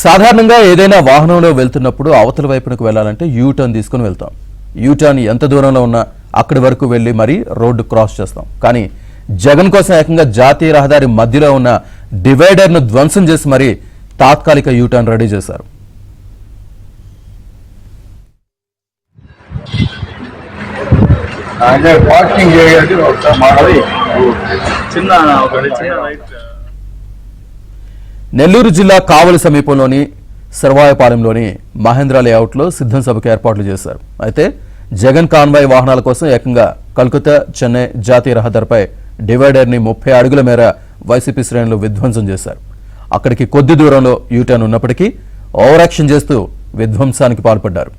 సాధారణంగా ఏదైనా వాహనంలో వెళ్తున్నప్పుడు అవతల వైపునకు వెళ్ళాలంటే యూటర్న్ తీసుకుని వెళ్తాం. యూటర్న్ ఎంత దూరంలో ఉన్నా అక్కడి వరకు వెళ్ళి మరీ రోడ్డు క్రాస్ చేస్తాం. కానీ జగన్ కోసం ఏకంగా జాతీయ రహదారి మధ్యలో ఉన్న డివైడర్ను ధ్వంసం చేసి మరీ తాత్కాలిక యూటర్న్ రెడీ చేశారు. నెల్లూరు జిల్లా కావలి సమీపంలోని సర్వాయపాలెంలోని మహేంద్ర లేఅవుట్లో సిద్ధం సభకు ఏర్పాట్లు చేశారు. అయితే జగన్ కాన్వాయ్ వాహనాల కోసం ఏకంగా కల్కత్తా చెన్నై జాతీయ రహదారిపై డివైడర్ని 30 అడుగుల మేర వైసీపీ శ్రేణులు విధ్వంసం చేశారు. అక్కడికి కొద్ది దూరంలో యూటర్న్ ఉన్నప్పటికీ ఓవర్ యాక్షన్ చేస్తూ విధ్వంసానికి పాల్పడ్డారు.